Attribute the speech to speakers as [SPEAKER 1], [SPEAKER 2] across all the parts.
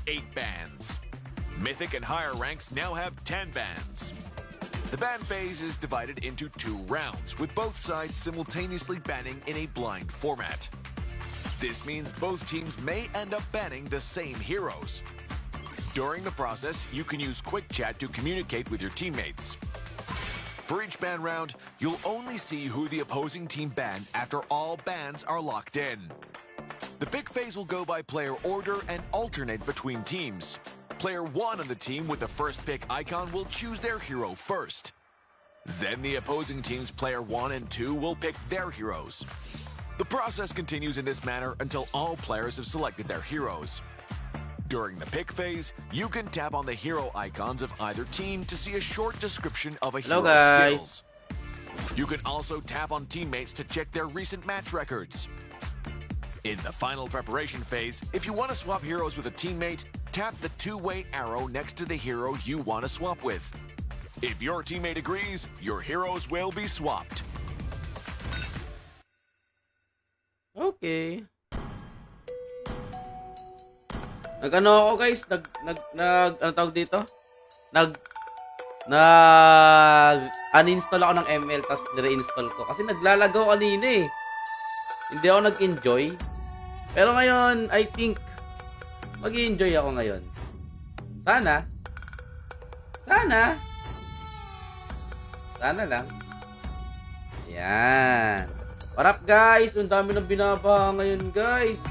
[SPEAKER 1] 8 bans. Mythic and higher ranks now have 10 bans. The ban phase is divided into 2 rounds, with both sides simultaneously banning in a blind format. This means both teams may end up banning the same heroes. During the process, you can use Quick Chat to communicate with your teammates. For each ban round, you'll only see who the opposing team banned after all bans are locked in. The pick phase will go by player order and alternate between teams. Player 1 on the team with the first pick icon will choose their hero first. Then the opposing team's player 1 and 2 will pick their heroes. The process continues in this manner until all players have selected their heroes. During the pick phase, you can tap on the hero icons of either team to see a short description of a
[SPEAKER 2] Hello,
[SPEAKER 1] hero's
[SPEAKER 2] guys.
[SPEAKER 1] skills. You can also tap on teammates to check their recent match records. In the final preparation phase, if you want to swap heroes with a teammate, tap the 2-way arrow next to the hero you want to swap with. If your teammate agrees, your heroes will be swapped.
[SPEAKER 2] Okay. Nag-ano ako guys, ano tawag dito? Uninstall ako ng ML tapos nire-install ko. Kasi naglalagaw kanina eh. Hindi ako nag-enjoy. Pero ngayon, I think, mag-i-enjoy ako ngayon. Sana lang. Yan. What up guys? Ang dami ng binabaha ngayon guys.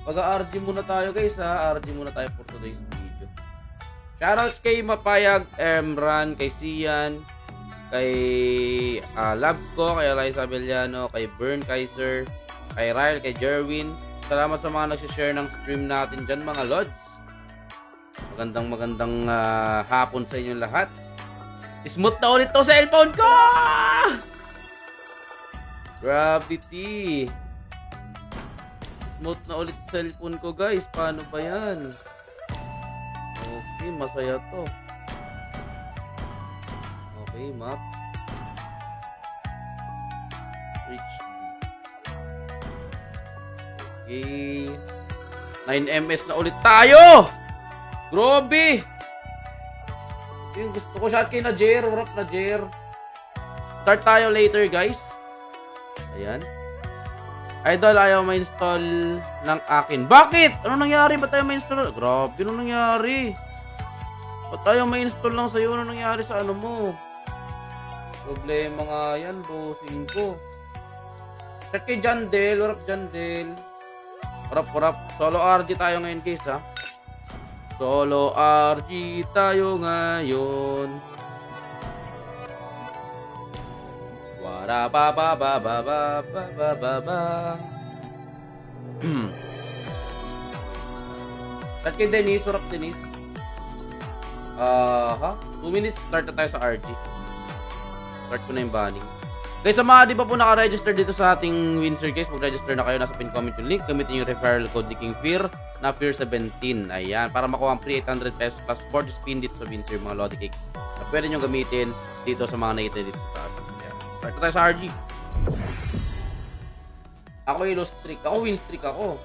[SPEAKER 2] Pag-RG muna tayo guys ha. RG muna tayo for today's video. Shoutouts kay Mapayag, Emran, kay Sian, kay Labco, kay Eliza Abellano, kay Burn Kaiser, kay Ryle, kay Jerwin. Salamat sa mga nagsishare ng stream natin dyan mga lods. Magandang hapon sa inyong lahat. Smooth na ulit to sa cellphone ko! Gravity. Smooth na ulit sa cellphone ko guys. Paano ba yan? Okay, masaya to. Okay, map. Reach. Okay. 9 MS na ulit tayo! Grabe! Yung gusto ko shot kay Najer. Warap Najer. Start tayo later guys. Ayan. Idol, ayaw ma-install ng akin. Bakit? Ano nangyari? Ba't tayo ma-install? Grabe, ano nangyari? Ba't tayo ma-install lang sa'yo? Ano nangyari sa ano mo? Problema nga yan, bossing ko. Check kay Jandel. Warap Jandel. Warap. Solo RG tayo ngayon, guys, ha? Solo RG tayo ngayon. Wara ba ba ba ba ba ba ba ba ba. Start kay Denise. Warap Denise. 2 minutes start na tayo sa RG. Start ko na yung banning. Guys, sa mga di pa po naka-register dito sa ating Windsor guys, mag-register na kayo. Nasa pin comment yung link. Gamitin yung referral code ni King Fear na Fear17. Ayan, para makuha ang free 800 pesos plus 40 spin dito sa Windsor, mga Lodi Cakes. Na pwede nyo gamitin dito sa mga nakita dito sa taas. Ayan. Start na tayo sa RG. Ako yung low streak. Ako win streak ako.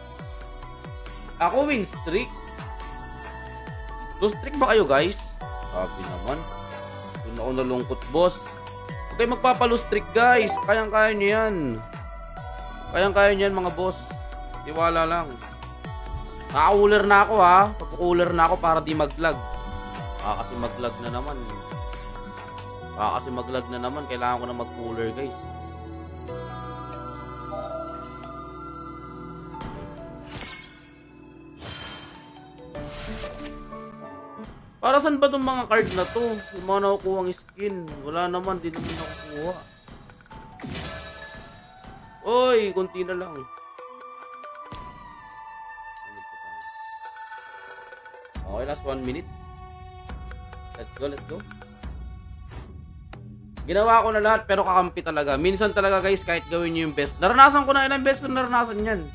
[SPEAKER 2] Ako win streak. Low streak ba kayo guys? Sabi naman. Doon ako nalungkot boss. Okay, magpapalo streak guys. Kayang-kaya nyo yan. Kayang-kaya nyo yan mga boss. Tiwala lang. Naka-cooler na ako ha. Pag-cooler na ako para di mag-lag. Kasi mag-lag na naman. Kailangan ko na mag-cooler guys. Para saan ba itong mga card na to? Yung mga nakukuha ng skin. Wala naman, di naman nakukuha. Oy, konti na lang. Okay, last 1 minute. Let's go. Ginawa ko na lahat pero kakampi talaga. Minsan talaga guys, kahit gawin nyo yung best. Naranasan ko na ilang best ko naranasan yan.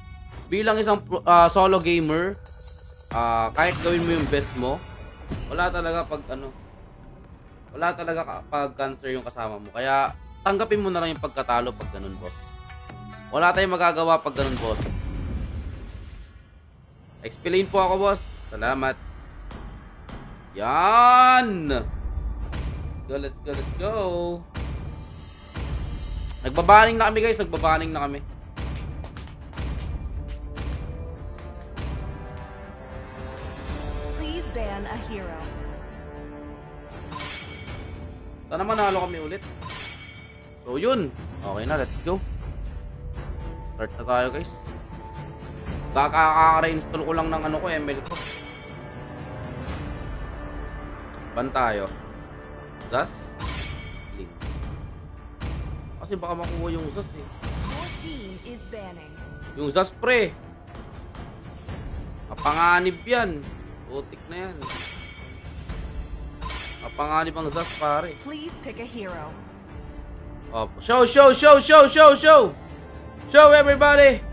[SPEAKER 2] Bilang isang solo gamer, kahit gawin mo yung best mo, wala talaga pag cancer yung kasama mo. Kaya tanggapin mo na lang yung pagkatalo pag ganun, boss. Wala tayong magagawa pag ganun, boss. Explain po ako, boss. Salamat. Yan! Let's go, let's go. Nagbabaning na kami guys, nagbabaning na kami.
[SPEAKER 3] Please ban a hero.
[SPEAKER 2] Sana manalo kami ulit. So yun. Okay na, let's go. Start na tayo guys. Kaka-reinstall ko lang ng ano ko, ML ko. Ban tayo. Zas. Link. Kasi baka makuha yung Zas eh.
[SPEAKER 3] Your team is banning.
[SPEAKER 2] Yung Zas pre. Mapanganib yan. Utik na yan. Mapanganib ang Zas pare.
[SPEAKER 3] Please pick a hero.
[SPEAKER 2] Oh, show everybody.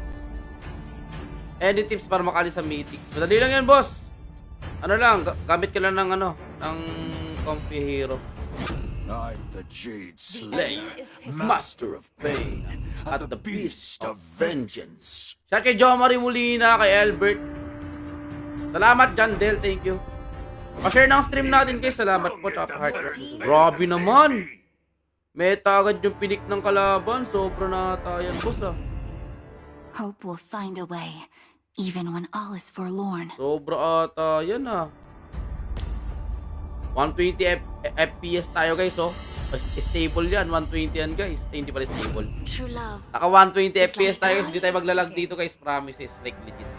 [SPEAKER 2] Any tips para makali sa meeting? Madali lang yan, boss. Ano lang, gamit ka lang ng ano, ng comfy hero.
[SPEAKER 1] I'm the Jade
[SPEAKER 3] The
[SPEAKER 1] Slayer,
[SPEAKER 3] enemy is picking.
[SPEAKER 1] Master of Pain, at the Beast of Vengeance.
[SPEAKER 2] Shout kay Jo Marie Molina, kay Albert. Salamat, John Del, thank you. Pa-share ng stream natin guys, salamat po, Top Heart. Grabe naman. Meta agad yung pinik ng kalaban, sobra na tayan, boss ah.
[SPEAKER 4] Hope will find a way, even when all is forlorn.
[SPEAKER 2] Sobra ata yan ah. 120 FPS tayo guys oh. Stable yan, 120 yan guys. Hindi pala stable.
[SPEAKER 4] True love.
[SPEAKER 2] Naka 120 FPS tayo guys, hindi tayo maglalag dito guys, promises, like legit.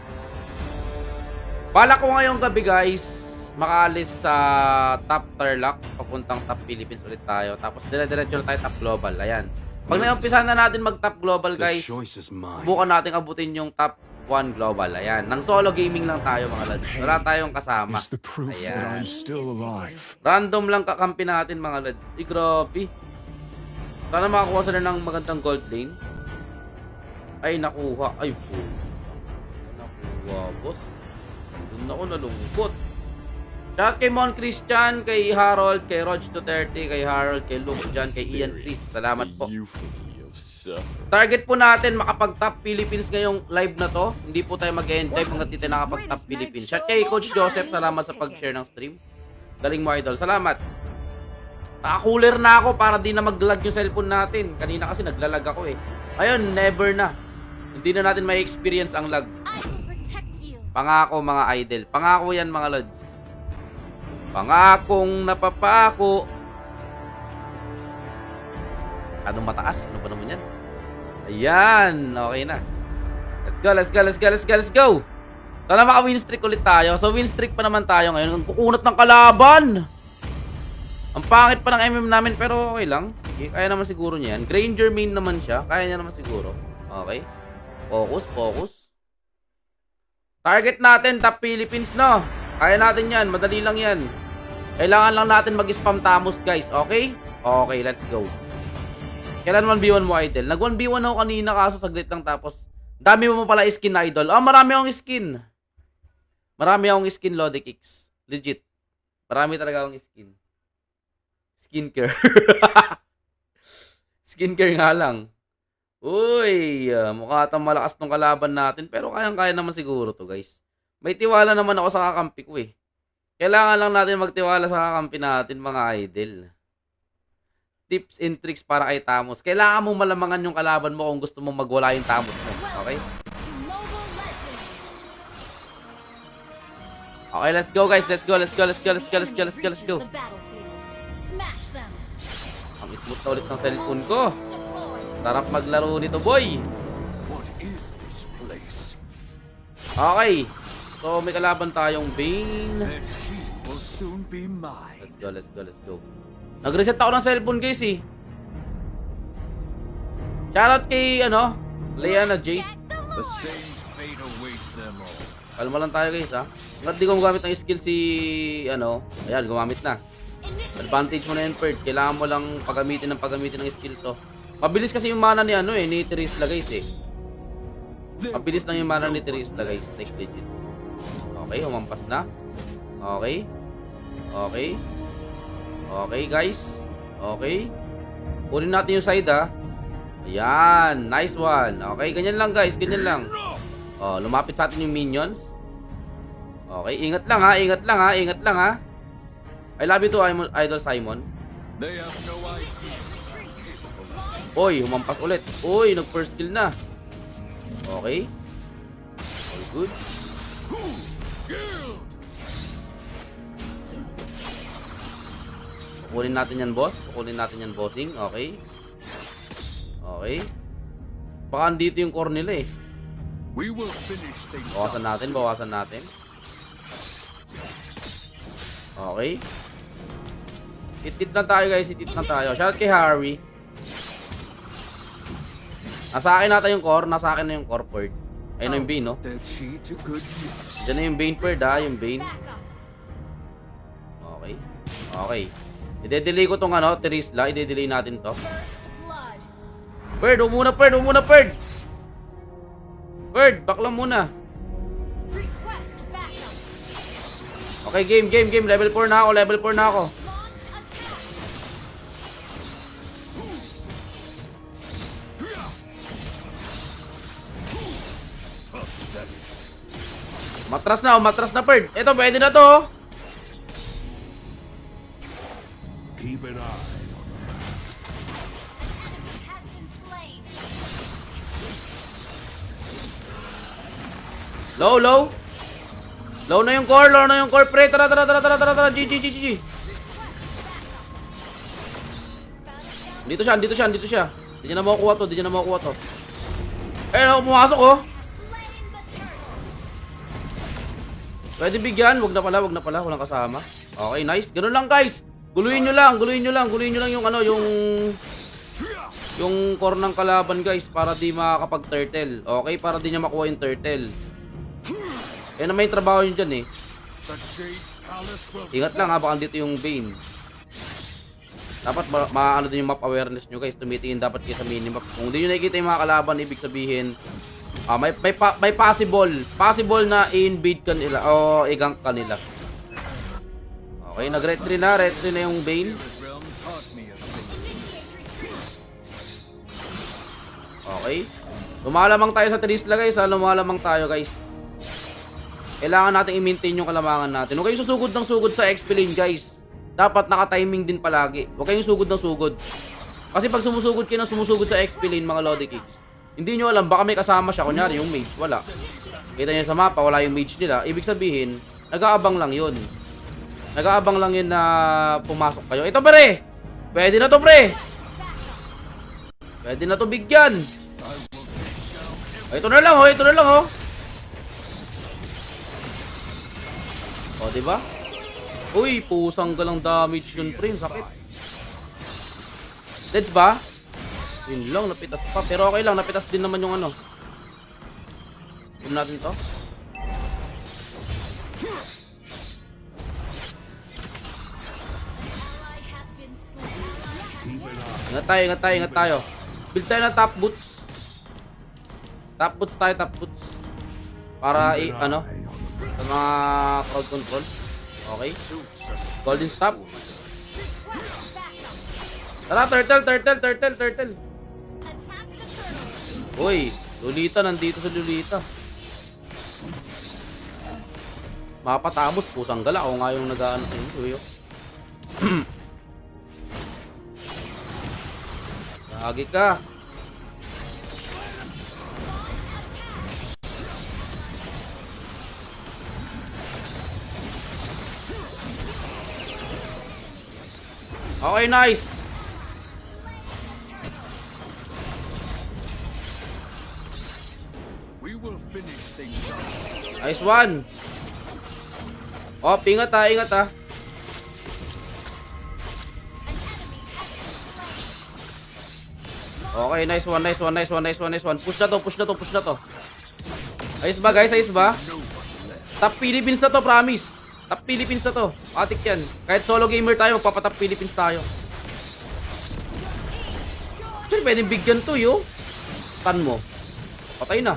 [SPEAKER 2] Bala ko ngayong gabi guys, makaalis sa top Tarlac, papuntang top Philippines ulit tayo. Tapos dire-diretso na tayo top global, ayan. Pag naumpisahan na natin mag top global guys, bukan natin abutin yung top 1 global, ayan. Nang solo gaming lang tayo mga lads. Wala tayong kasama. Ayan. Random lang kakampi natin mga lads. Grabe. Sana makakuha sila ng magandang gold lane. Ay, nakuha. Ay, po. Nakuha, boss. Doon ako nalungkot. Shout kay Mon Christian, kay Harold, kay Rog Duterte, kay Harold, kay Luke Jan, kay Ian Chris. Salamat po. Target po natin makapag-top Philippines ngayong live na to. Hindi po tayo mag-end live hanggang dito nakapag-top Philippines. Shout kay Coach Joseph, salamat sa pag-share ng stream. Galing mo idol, salamat. Naka-cooler na ako para di na mag-lag yung cellphone natin. Kanina kasi naglalag ako eh. Ayun, never na. Hindi na natin may experience ang lag.
[SPEAKER 4] I will protect you.
[SPEAKER 2] Pangako mga idol. Pangako yan mga lods. Pangakong napapako. Anong mataas? Ano ba naman yan? Ayan. Okay na. Let's go, let's go, let's go, let's go, let's go. Sana maka-win streak ulit tayo. So win streak pa naman tayo ngayon. Ang kukunat ng kalaban. Ang pangit pa ng MM namin pero okay lang. Sige, kaya naman siguro niya yan. Granger main naman siya. Kaya niya naman siguro. Okay. Focus, focus. Target natin, top Philippines no. Kaya natin yan. Madali lang yan. Kailangan lang natin mag-spam Tamos guys. Okay? Okay, let's go. Kailan 1v1 mo idol? Nag 1v1 ako kanina kaso saglit lang tapos dami mo pala skin idol. Ah, marami akong skin. Marami akong skin Lodi Kicks. Legit. Marami talaga akong skin. Skincare. Skincare nga lang. Uy, mukha atang malakas tong kalaban natin pero kayang-kaya naman siguro to guys. May tiwala naman ako sa kakampi ko eh. Kailangan lang natin magtiwala sa kakampi natin mga idol. Tips and tricks para kay Tamos. Kailangan mong malamangan yung kalaban mo kung gusto mong magwala yung Tamos mo. Okay? Okay, let's go guys. Let's go, let's go, let's go, let's go, let's go, let's go, let's go. Ang smooth na ulit ng cellphone ko. Sarap maglaro nito, boy. Okay. So, may kalaban tayong Bane. Let's go, let's go, let's go. Nag-reset ako ng cellphone guys eh. Shoutout kay Leana J. Kalma lang tayo guys ha. Hanggat di ko gumamit ng skill si ayan gumamit na. Advantage mo na yan Perd. Kailangan mo lang pagamitin ng skill to. Mabilis kasi yung mana ni ni Terisla guys eh. Mabilis lang yung mana ni Terisla guys. Like legit. Okay, humampas na. Okay. Okay. Okay guys. Okay. Kunin natin yung side ha. Ayan. Nice one. Okay, ganyan lang guys. Ganyan lang. Oh, lumapit sa atin yung minions. Okay, ingat lang ha. Ingat lang ha. Ingat lang ha. I love you too, Idol Simon.
[SPEAKER 1] They have no idea.
[SPEAKER 2] Oy, humampas ulit. Oy, nag-first kill na. Okay. All good. Kukunin natin yan, boss. Kukunin natin yan, bossing. Okay. Okay. Baka andito yung core nila eh.
[SPEAKER 1] We will finish things
[SPEAKER 2] Bawasan natin, bawasan natin. Okay. Hit-hit lang tayo guys, hit-hit lang tayo. Shoutout kay Harry. Nasa akin nata yung core, nasa akin na yung core port. Ayun na yung Bane, no?
[SPEAKER 1] That she to good use.
[SPEAKER 2] Diyan na yung Bane port ha, yung Bane. Okay. Okay. I-delay ko tong ano, Terisla. I-delay natin to. Bird, huwag muna Bird, huwag muna Bird! Bird, back lang muna. Okay, game. Level 4 na ako, level 4 na ako. Matras na, Bird. Ito, pwede na to. Oh.
[SPEAKER 5] Keep an eye.
[SPEAKER 2] Low. Low na yung core, pre. Tara. GG. Dito siya. Di niya na makukuha to. Ayun, pumasok, oh. Pwede bigyan, wag na pala, walang kasama. Okay, nice. Ganun lang, guys. Guluhin nyo lang yung ano, yung core ng kalaban, guys, para di makakapag-turtle. Okay, para di niya makuha yung turtle. Yan na may trabaho yun dyan eh. Ingat lang ha, baka dito yung Bane. Dapat maano din yung map awareness nyo, guys. Tumitingin dapat kayo sa minimap. Kung di nyo nakikita yung mga kalaban, ibig sabihin may possible na i-invade ka nila o i-gank ka nila. Okay, nag-retry na yung Bane. Okay. Lumalamang tayo sa Terisla, guys. Lumalamang tayo, guys. Kailangan natin i-maintain yung kalamangan natin. Huwag kayong susugod ng sugod sa XP lane, guys. Dapat naka-timing din palagi. Huwag kayong sugod ng sugod. Kasi pag sumusugod kayo ng sumusugod sa XP lane, mga Lodi Kicks, hindi nyo alam, baka may kasama siya. Kunyari, yung mage, wala. Kita nyo sa mapa, wala yung mage nila. Ibig sabihin, nag-aabang lang yun. Nag-aabang lang yun na pumasok kayo. Ito, pre! Pwede na to, pre! Pwede na to bigyan. Ito na lang, oh. O, diba? Uy, pusang galang damage yun, pre. Sakit. Deads ba? Yun lang, napitas pa. Pero okay lang, napitas din naman yung ano. Tignan natin to. Ingat tayo. Build tayo ng top boots. Top boots. Para ano, sa mga crowd control. Okay. Golden stop. Tara, turtle. Uy, Lolita, nandito sa Lolita. Mapatamos, pusang gala. Ako nga yung nag-ano sa inyo. Lagi ka. Okay, nice.
[SPEAKER 1] We will finish things up.
[SPEAKER 2] Nice one. Oh, ingat ha. Okay, nice one. Push na to. Ayos ba, guys? Top Philippines na to, promise. Top Philippines na to. Atik yan. Kahit solo gamer tayo, magpapatop Philippines tayo. Actually, pwedeng bigyan to, yo. Tan mo. Patay na.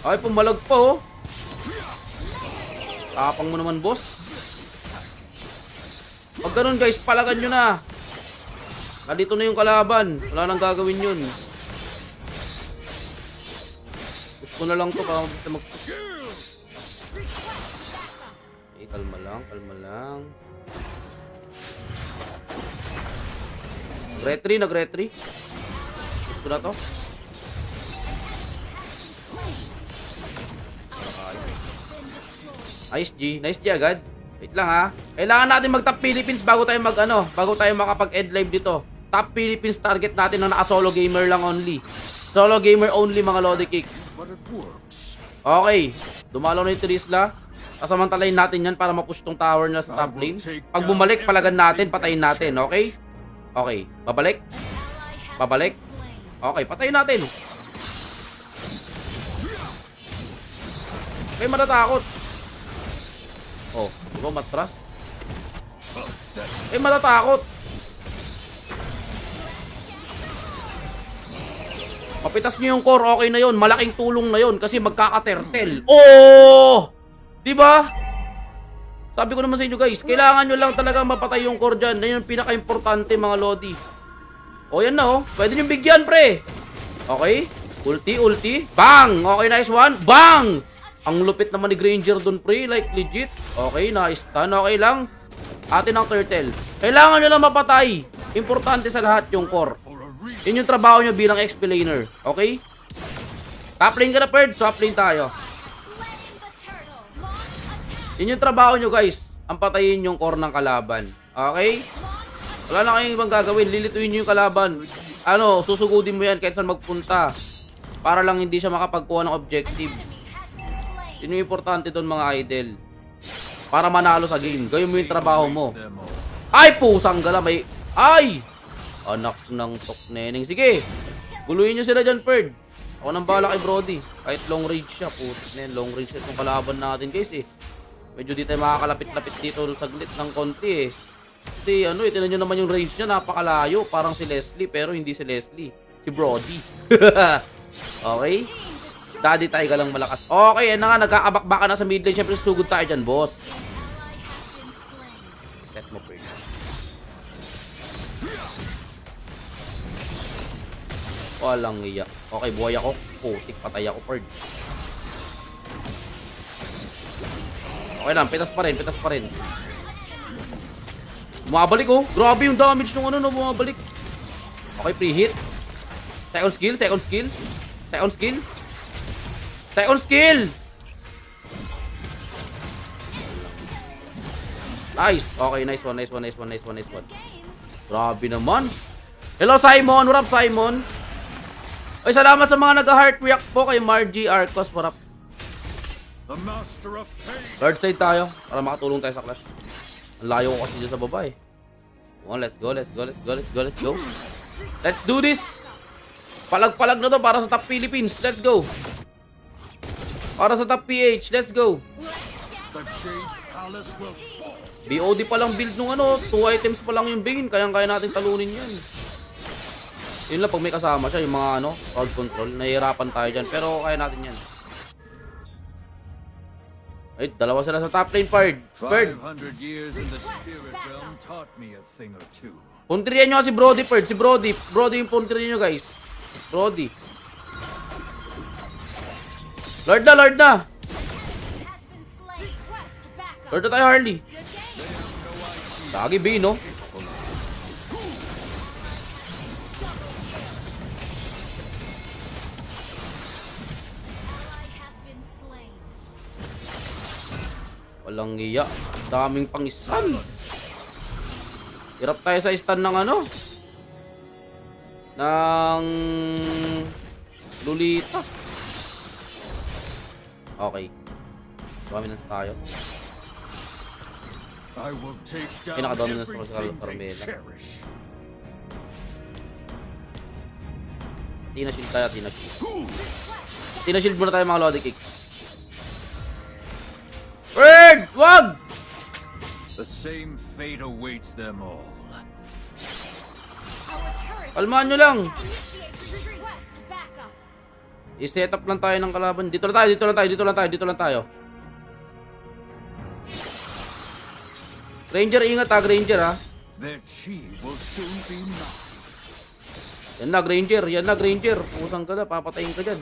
[SPEAKER 2] Ay, pumalag pa, oh. Tapang mo naman, boss. Pag ganun, guys, palagan nyo na. Nandito na yung kalaban. Wala nang gagawin yun. Push ko na lang to para mag-push. Kalma lang, kalma lang. Nag-retry. Gusto na to. Nice G agad. Wait lang ha. Kailangan natin mag-top Philippines bago tayo bago tayo makapag-end live dito. Top Philippines target natin na naka-solo gamer lang only. Solo gamer only mga Lodi Kicks. Okay. Dumalaw na yung Trisla. Kasamantalayin natin yan para mapush tong tower na sa top lane. Pag bumalik, palagan natin, patayin natin. Okay? Okay. Babalik. Okay, patayin natin. Okay, matatakot. Oh, di ba matras? Matatakot. Papitas nyo yung core, okay na yun. Malaking tulong na yun kasi magkaka-turtle. Oh! Di ba? Sabi ko naman sa inyo guys, kailangan nyo lang talaga mapatay yung core dyan. Yan yung pinaka-importante mga Lodi. O yan na oh. Pwede nyo bigyan pre. Okay. Ulti. Bang! Okay, nice one. Bang! Ang lupit naman ni Granger dun pre. Like legit. Okay, nice stun. Okay lang. Atin ang turtle. Kailangan nyo lang mapatay. Importante sa lahat yung core. Yun yung trabaho nyo bilang explainer. Okay? Top lane ka na Perd. Swap lane tayo. Yun yung trabaho nyo guys. Ang patayin yung core ng kalaban. Okay? Wala na kayong ibang gagawin. Lilituin nyo yung kalaban. Susugudin mo yan kahit saan magpunta. Para lang hindi siya makapagkuha ng objective. Yun yung importante doon mga idol. Para manalo sa game. Gawin mo yung trabaho mo. Ay! Pusang gala. Ay! Anak ng tokneneng. Sige! Guluhin nyo sila dyan, Perd. Ako nang bala kay Brody. Kahit long range siya. Putin, long range siya itong kalaban natin guys eh. Medyo di tayo makakalapit-lapit dito saglit ng konti eh. Kasi tinan nyo naman yung range niya. Napakalayo. Parang si Leslie pero hindi si Leslie. Si Brody. Okay? Daddy tayo ka lang malakas. Okay, yan na nga. Nagkakabakbaka na sa mid lane. Siyempre susugod tayo dyan, boss. Set mo, Perd. Walang iya. Okay, buhay ako. Putik, patay ako, Perd. Okay lang, pitas pa rin. Bumabalik oh. Grabe yung damage nung bumabalik. Okay, pre-hit. Second skill. Nice. Okay, nice one. Grabe naman. Hello, Simon. What up, Simon? Ay, salamat sa mga nag-heart react po kay Margie Arcos. What up? Third side tayo para makatulong tayo sa clash. Ang layo ko kasi dyan sa baba eh. Let's go. Let's do this. Palag-palag na to para sa top Philippines. Let's go. Para sa top PH. Let's go. BOD pa lang build nung 2 items pa lang yung Bane. Kayang-kaya natin talunin yan. Yun lang pag may kasama siya, yung mga crowd control. Nahihirapan tayo dyan. Pero kaya natin yan. Ay, dalawa sila sa top lane, Perd.
[SPEAKER 6] 500 years in the spirit realm taught me a thing or two.
[SPEAKER 2] Puntriyan nyo si Brody, Perd. Si Brody. Brody yung puntriyan nyo, guys. Brody. Lord na. Lord na tayo, Harley. Lagi B, no? Walang iya. Daming pang-stun. Hirap tayo sa stun ng ng Lolita. Okay. Dominance tayo. Pinaka-dominance ko sa Carmela. Tina shield tayo, Tina shield. Tina shield muna tayo mga Lodi Kicks. Bird! Wag!
[SPEAKER 6] The same fate awaits them all.
[SPEAKER 2] Kalmaan nyo lang. I-set up lang tayo ng kalaban. Dito lang tayo. Ranger, ingat ha, Ranger ha.
[SPEAKER 6] Their chi will soon be mine.
[SPEAKER 2] Yan na, Ranger. Pusang ka na, papatayin ka dyan.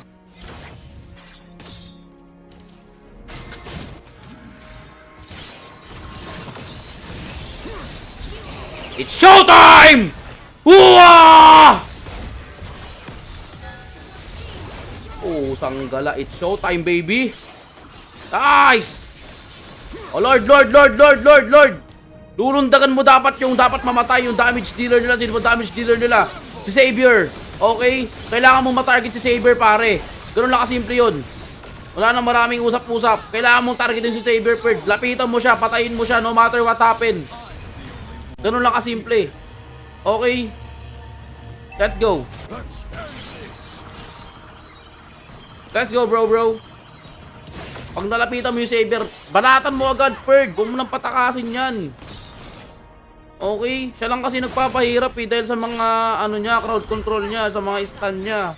[SPEAKER 2] It's showtime! Huwa! Oh, sanggala. It's showtime, baby. Nice! Oh, Lord. Lulundagan mo dapat yung dapat mamatay, yung damage dealer nila. Sino ba damage dealer nila? Si Savior. Okay? Kailangan mong matarget si Savior, pare. Ganun lang kasimple yun. Wala nang maraming usap-usap. Kailangan mong targetin si Savior first. Lapitan mo siya, patayin mo siya no matter what happen. Ganun lang kasimple. Okay? Let's go. Let's go, bro. Pag nalapitan mo yung Savior, banatan mo agad, Ferg. Huwag mo nang patakasin yan. Okay? Siya lang kasi nagpapahirap dahil sa mga crowd control niya, sa mga stun niya.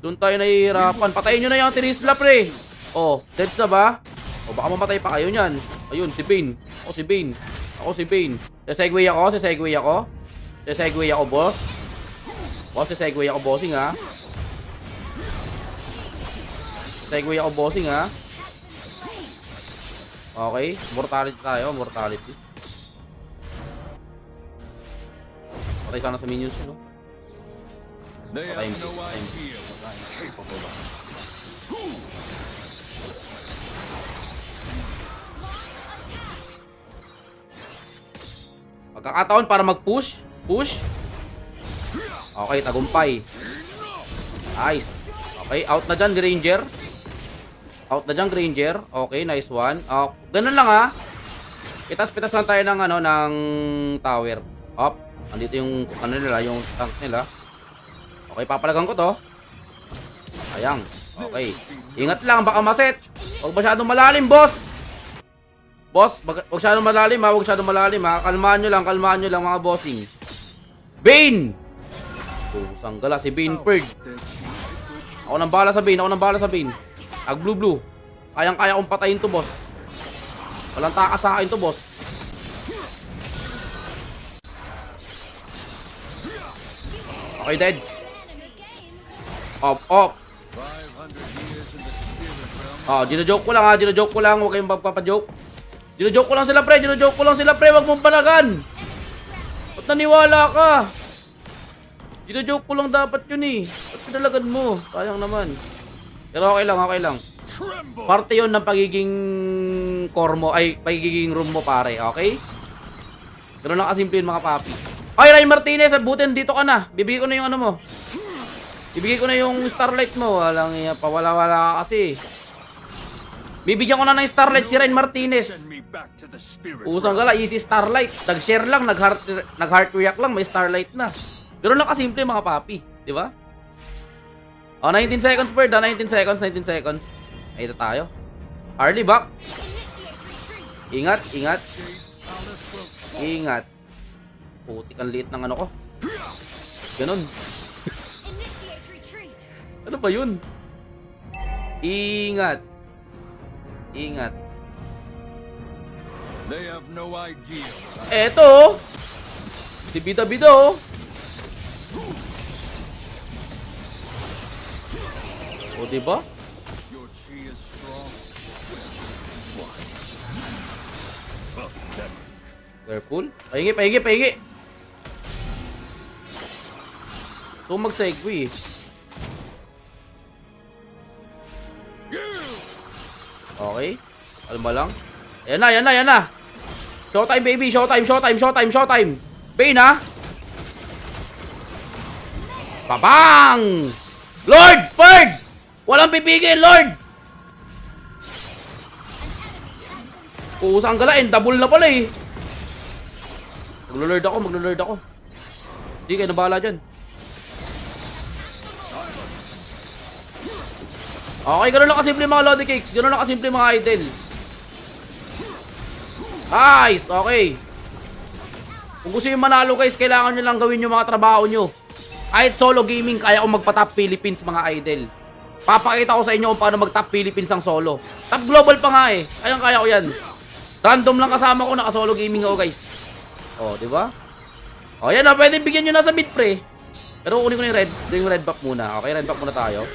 [SPEAKER 2] Doon tayo nahihirapan. Patayin nyo na yung Tirisla, pre. Oh, dead na ba? O, baka mamatay pa kayo niyan. Ayun, si Bane. Ako si Bane. Sesegway ako, boss. Sesegway ako, bossing, ha. Okay, mortality tayo, Patay sana sa minions yun, no?
[SPEAKER 6] They have no idea.
[SPEAKER 2] Pagkakataon para mag-push. Okay, tagumpay. Nice. Okay, out na dyan, Granger. Okay, nice one. Ganun lang, ha. Pitas-pitas lang tayo ng tower. Andito yung yung tank nila. Okay, papalagan ko to. Sayang. Okay. Ingat lang, baka maset. Huwag masyadong malalim, boss. Huwag masyadong malalim, ha. Kalmahan nyo lang, mga bossing. Bane! Sanggala si Bane Purge. Ako nang bahala sa Bane. Ag blue. Kayang-kaya kong patayin to, boss. Walang takas sa akin to, boss. Okay, deads. Off.
[SPEAKER 6] 500 years in the spirit realm.
[SPEAKER 2] Gino-joke ko lang. Huwag kayong magpapajoke. Gino-joke ko lang sila, pre. Huwag mong panagan. Ba't naniwala ka? Gino-joke ko lang dapat yun, eh. Ba't pinalagan mo? Sayang naman. Pero okay lang. Parte yun ng pagiging pagiging room mo, pare. Okay? Ganun lang kasimple yun, mga papi. Okay, Ryan Martinez, butin dito ka na. Bibigay ko na yung mo. Ibigay ko na yung starlight mo. Walang iya pa. Wala ka kasi. Bibigyan ko na ng starlight si Ryan Martinez. Usang gala, easy starlight. Nag-share lang, nag-heart react lang, may starlight na. Pero lang kasimple mga papi. Di ba? 19 seconds per 19 seconds. Ay, ito tayo. Harley back. Ingat. Putik ang liit ng ko. Ganun. Ano ba yun? Ingat.
[SPEAKER 6] They have no idea.
[SPEAKER 2] Eto. Si Bida. O, diba?
[SPEAKER 6] Your chi is strong.
[SPEAKER 2] Careful. Pahingi. Ito mag-segue. Okay. Kalma lang. Ayan na. Showtime, baby. Showtime. Bane, ha? Babang! Lord! Ferg! Walang pipigil, Lord! Saan galain? Double na pala, eh. Maglo-lord ako. Hindi kayo nabahala dyan. Okay, ganun lang kasimple mga Lodi Cakes. Ganun lang kasimple mga idol. Nice! Okay. Kung gusto yung manalo, guys, kailangan nyo lang gawin yung mga trabaho nyo. Kahit solo gaming, kaya kong mag-top Philippines, mga idol. Papakita ko sa inyo kung paano mag-top Philippines ang solo. Top global pa nga, eh. Kaya ko yan. Random lang kasama ko, naka-solo gaming ako, guys. Di ba? Yan na, pwede bigyan nyo na sa mid, pre. Pero kunin ko na yung red buff muna. Okay, red buff muna tayo.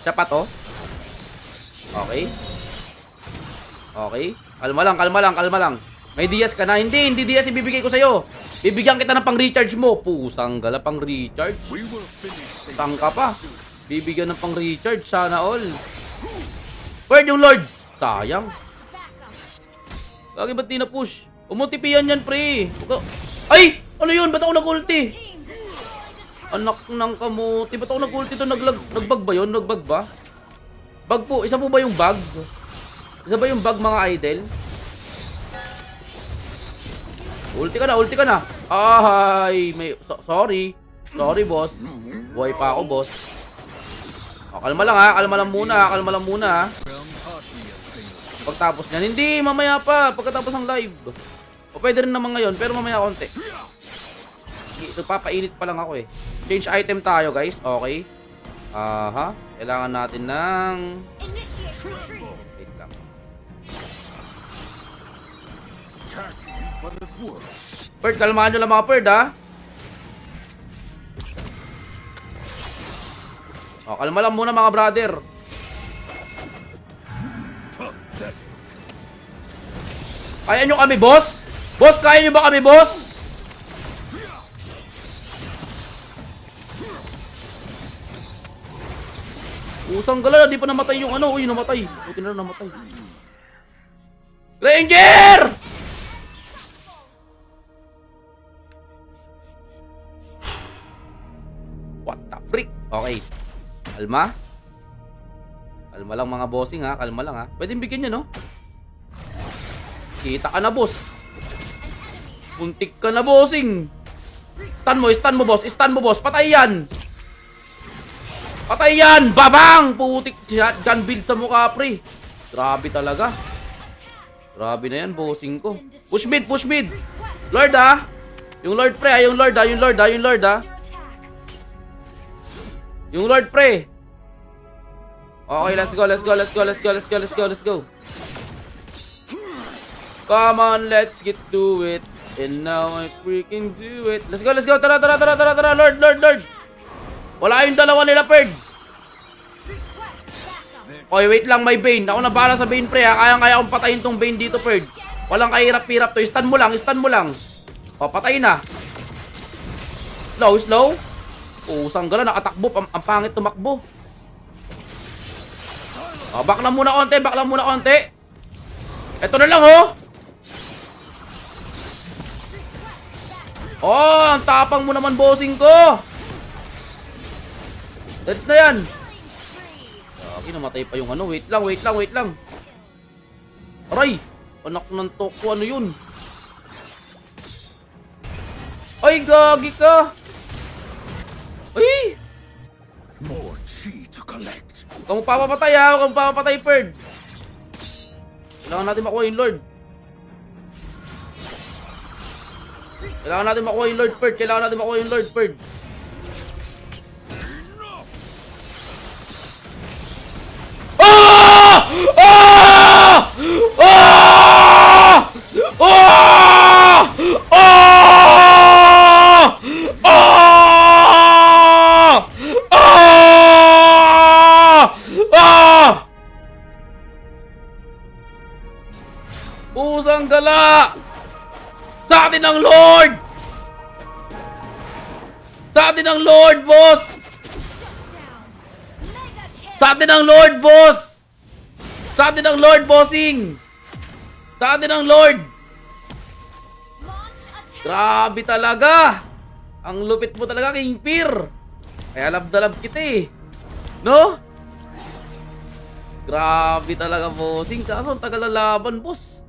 [SPEAKER 2] Siya pa to. Okay. Kalma lang. May Diaz ka na. Hindi Diaz ibibigay ko sa'yo. Bibigyan kita ng pang-recharge mo. Pusang gala, pang-recharge.
[SPEAKER 6] We will finish things.
[SPEAKER 2] Tangka pa. Bibigyan ng pang-recharge. Sana all. Bird yung Lord. Sayang. Lagi ba't di na-push? Umutipian yan, pre. Ay! Ano yun? Ba't ako nag-ulti? Anak ng kamuti. Ba't ako nag-ulti to? Nag-bug ba yun? Nag-bug ba? Bug po. Isa po ba yung bug? Isa ba yung bug, mga idol? Ulti ka na. Ay, sorry. Sorry, boss. Buhay pa ako, boss. Kalma lang muna.
[SPEAKER 6] Realm taught me a thing.
[SPEAKER 2] Pagtapos niyan, hindi, mamaya pa. Pagkatapos ng live. O pwede rin naman ngayon, pero mamaya konti. Ito, papainit pa lang ako eh. Change item tayo, guys. Okay. Aha. Kailangan natin ng... Wait lang.
[SPEAKER 5] Tacky, but it works.
[SPEAKER 2] Bird, kalmahan nyo lang mga bird, ha? O, kalma lang muna mga brother. Kaya nyo kami, boss? Boss, kaya nyo ba kami, boss? Usang gala, di pa namatay yung ano. Uy, namatay. Buti na namatay. Ranger! What the freak? Okay. Kalma. Kalma lang mga bossing, ha. Kalma lang, ha. Pwedeng bigyan nyo, no? Kita ka na, boss. Puntik ka na, bossing. Stun mo, boss. Stun mo, boss. Patay yan. Patay yan. Babang! Putik. Shotgun build sa mukha, pre. Grabe talaga. Grabe na yan, bossing ko. Push mid. Lord, ha. Yung Lord, pre, ha. Yung Lord, ha. Yung Lord, pre. Okay, let's go. Come on, let's get to it. And now I freaking do it. Let's go. Tara. Lord. Wala yung dalawa nila, Perd. Okay, wait lang, may Bane. Ako na bahala sa Bane, pre, ha. Kaya akong patayin tong Bane dito, Perd. Walang kahirap-hirap to. Stun mo lang. O, patay na. Slow. Usang gala, nakatakbo. Ang pangit tumakbo. O, back lang muna konti. Ito na lang, oh. Oh, ang tapang mo naman, bossing ko. That's na yan. Okay, namatay pa yung ano. Wait lang. Aray, anak ng toko, ano yun? Ay, gagi ka. Ay.
[SPEAKER 5] More chi to collect.
[SPEAKER 2] Huwag kang papapatay, ha. Huwag kang papapatay, Perd. Kailangan natin makuha yung Lord. Kailangan natin makuha yung Lord, Perd. Pusang gala! Sa atin ang Lord! Sa atin ang Lord, boss! Sa atin ang Lord, boss! Sa atin ang Lord, bossing! Sa atin ang Lord! Grabe talaga! Ang lupit mo talaga, King Fear! Kaya love na love kita eh. No? Grabe talaga, bossing. Kaso ang tagal na laban, boss.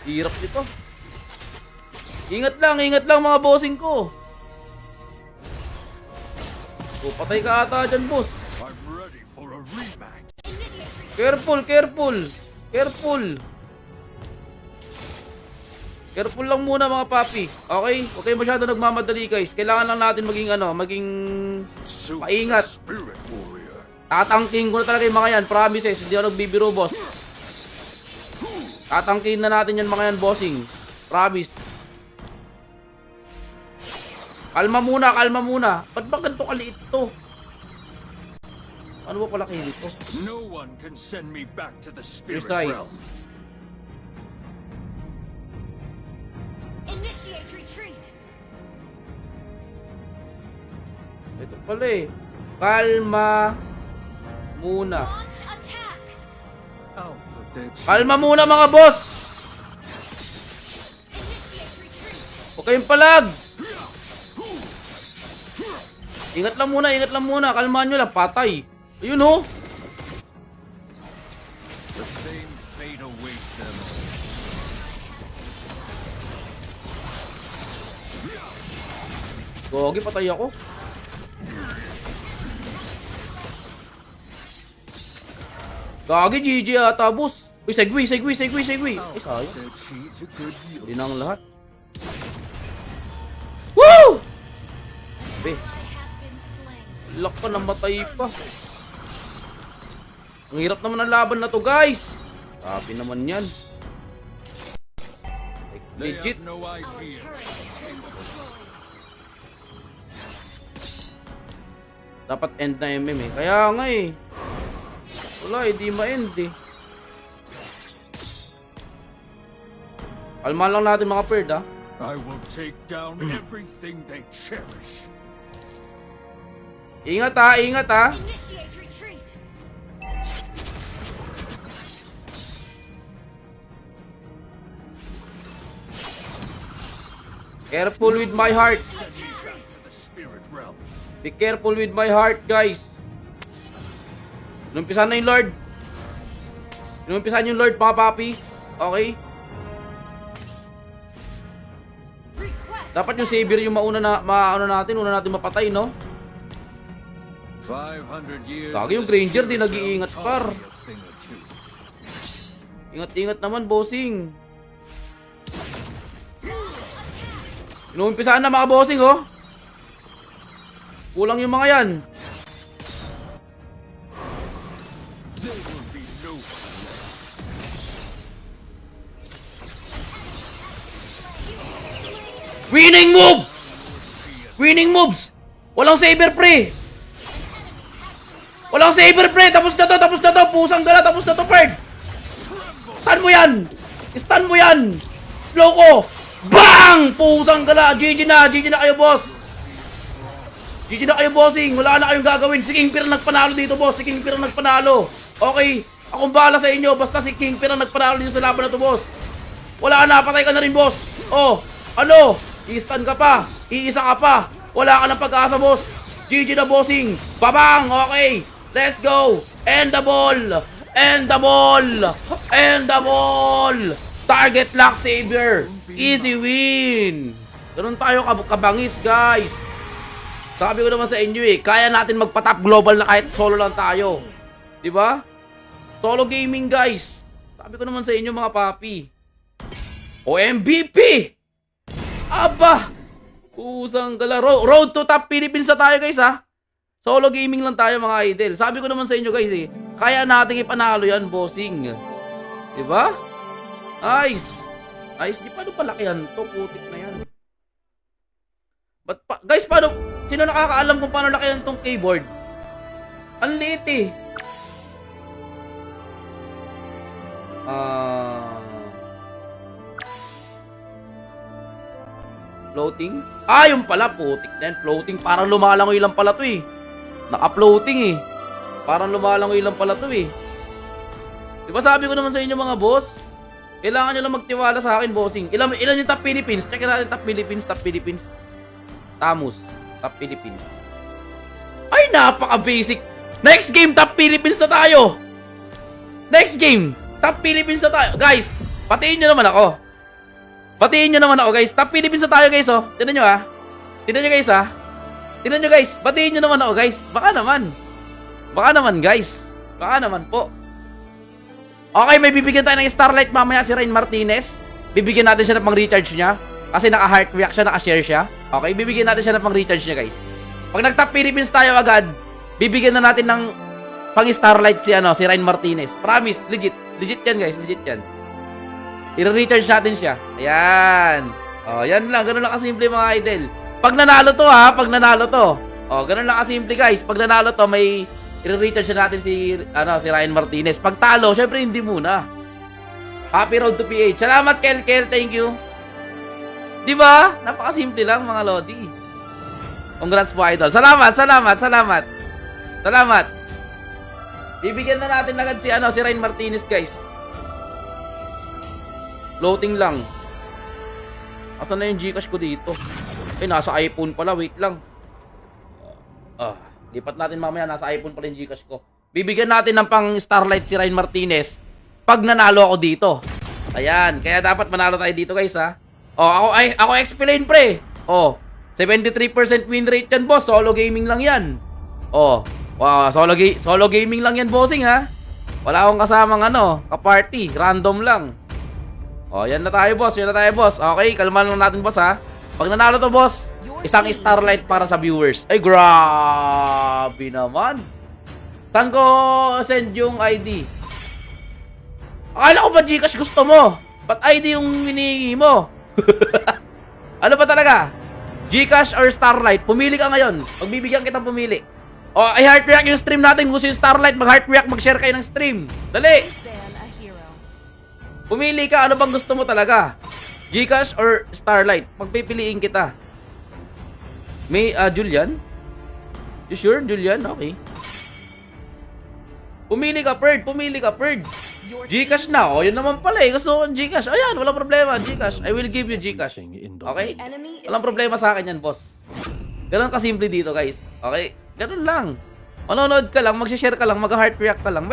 [SPEAKER 2] Hirap nito. Ingat lang mga bossing ko. So, patay ka ata dyan, boss.
[SPEAKER 5] I'm ready for a rematch.
[SPEAKER 2] Careful. Careful lang muna mga papi. Okay? Huwag kayo masyado nagmamadali, guys. Kailangan lang natin maging
[SPEAKER 5] Suits
[SPEAKER 2] maingat.
[SPEAKER 5] a spirit warrior.
[SPEAKER 2] Tatangking ko na talaga yung mga yan. Promises, hindi ako nagbibiro, boss. Tatangkin na natin yan mga yan, bossing. Promise. Kalma muna. Ba't ba ganito kaliit to? Ano ba pala kayo dito?
[SPEAKER 6] No one can send me back to the spirit
[SPEAKER 2] Precise.
[SPEAKER 6] realm.
[SPEAKER 2] Ito pala eh. Kalma muna.
[SPEAKER 5] Out for dead sheep.
[SPEAKER 2] Kalma muna mga boss! Huwag kayong palag! Ingat lang muna. Kalmahan nyo lang, patay. Ayun oh!
[SPEAKER 6] The same fate awaits them.
[SPEAKER 2] Gogi, patay ako. Gagi, GG ata, boss. Uy, segway. Ay, sayang.
[SPEAKER 5] Dead sheep to good use.
[SPEAKER 2] Hindi na ang lahat. Woo! Be, lak pa, namatay pa. Ang hirap naman ang laban na to, guys. Sabi naman yan.
[SPEAKER 6] They
[SPEAKER 2] Legit.
[SPEAKER 6] have no idea.
[SPEAKER 2] Dapat end na MM eh. Kaya nga eh. Wala, hindi ma-end eh. Kalma lang natin mga bird ah.
[SPEAKER 5] I will take down everything they cherish.
[SPEAKER 2] Ingat ha.
[SPEAKER 3] Initiate retreat.
[SPEAKER 2] Careful with my heart.
[SPEAKER 5] To the spirit realm.
[SPEAKER 2] Be careful with my heart, guys. Inumpisahan na yung Lord. Inumpisahan yung Lord, mga papi. Okay? Dapat yung Savior yung una natin mapatay, no?
[SPEAKER 6] 500 years.
[SPEAKER 2] Lagi yung
[SPEAKER 6] in the
[SPEAKER 2] Granger, di
[SPEAKER 6] spirit
[SPEAKER 2] nag-iingat,
[SPEAKER 6] realm
[SPEAKER 2] par.
[SPEAKER 6] taught me a thing or two.
[SPEAKER 2] Ingat-ingat naman, bossing. Inumpisahan na mga bossing, oh. Kulang yung mga yan.
[SPEAKER 5] There will be no
[SPEAKER 2] Winning move! Winning moves! Walang saber pre! Tapos na to! Pusang gala, tapos na to, Perd! Stun mo yan! Slow ko! Bang! Pusang gala! GG na kayo, boss! GG na kayo, bossing! Wala na kayong gagawin. Si Kingpin ang nagpanalo dito, boss. Okay, akong bahala sa inyo. Basta si Kingpin ang nagpanalo dito sa laban na to, boss. Wala na, patay ka na rin, boss. Oh, ano? I-stun ka pa. Iisa ka pa. Wala ka ng pag-asa, boss. GG na, bossing. Babang! Okay, let's go. End the ball. Target lock, Savior. Easy win. Ganun tayo kabangis, guys. Sabi ko naman sa inyo eh, kaya natin magpa-top global na kahit solo lang tayo. Diba? Solo gaming, guys. Sabi ko naman sa inyo, mga papi. O MVP! Aba! Kusang gala. Road to top Philippines na tayo, guys, ha? Solo gaming lang tayo, mga idol. Sabi ko naman sa inyo, guys, eh, kaya nating ipanalo yan, bossing. Diba? Nice! Di paano palakihan to? Putik na yan. Guys, paano? Sino nakakaalam kung paano lakihan tong keyboard? Ang liit eh. Floating? Yung pala, putik na yan. Floating, parang lumalangoy lang pala to eh. Naka-floating eh. Parang lumalangoy lang pala to eh. Diba sabi ko naman sa inyo, mga boss? Kailangan nyo lang magtiwala sa akin, bossing. Ilan yung top Philippines? Check natin top Philippines. Tamus, top Philippines. Ay, napaka-basic. Next game, top Philippines na tayo. Top Philippines na tayo. Guys, patiin nyo naman ako, guys. Top Philippines na tayo, guys, oh. Tignan nyo, ha. Tignan nyo, guys. Patiin nyo naman ako, guys. Baka naman, guys. Baka naman po. Okay, may bibigyan tayo ng Starlight mamaya si Rain Martinez. Bibigyan natin siya ng pang-recharge niya. Kasi naka-heart react siya, naka-share siya. Okay, bibigyan natin siya ng pang-recharge niya, guys. Pag nag-top Philippines tayo agad, bibigyan na natin ng pang-Starlight si Rain Martinez. Promise, legit yan, guys, legit yan. I-recharge natin siya. Ayan. Oh, yan lang, ganun lang kasimple, mga idol. Pag nanalo to, ha, Oh, ganun lang kasimple, guys. Pag nanalo to, may i-recharge natin si Ryan Martinez. Pag talo, syempre hindi muna. Happy road to PH. Salamat, Kel. Thank you. Diba? Napakasimple lang, mga lodi. Congrats po, idol. Salamat, salamat, salamat. Salamat. Bibigyan na natin agad si Ryan Martinez, guys. Floating lang. Asan na yung Gcash ko dito? Nasa iPhone pala. Wait lang. Lipat natin mamaya. Nasa iPhone pala yung Gcash ko. Bibigyan natin ng pang Starlight si Ryan Martinez pag nanalo ako dito. Ayan. Kaya dapat manalo tayo dito, guys, ha? Ako explain, pre. 73% win rate yan, boss. Solo gaming lang yan. Wow, solo gaming lang yan, bossing, ha? Wala akong kasamang ka-party. Random lang. Yan na tayo, boss. Yan na tayo, boss. Okay, kalmahan lang natin, boss, ha? Pag nanalo to, boss, isang Starlight para sa viewers. Ay, grabe naman. Saan ko send yung ID? Akala ko ba Gcash gusto mo? Ba't ID yung hinihingi mo? Ano ba talaga? Gcash or Starlight? Pumili ka ngayon. Pagbibigyan kitang pumili. Ay heart react yung stream natin. Gusto yung Starlight, mag-heart react, mag-share kayo ng stream. Dali!
[SPEAKER 3] Ban a hero.
[SPEAKER 2] Pumili ka, ano bang gusto mo talaga? Gcash or Starlight? Pagpipiliin kita. May, Julian? You sure, Julian? Okay. Pumili ka, Perd. Pumili ka, Perd. Gcash na. Yun naman pala eh. Gusto ko ng Gcash. Ayan, walang problema. Gcash. I will give you Gcash. Okay? Walang problema sa akin yan, boss. Ganun kasimple dito, guys. Okay? Ganun lang. Manonood ka lang, mag-share ka lang, mag-heart react ka lang.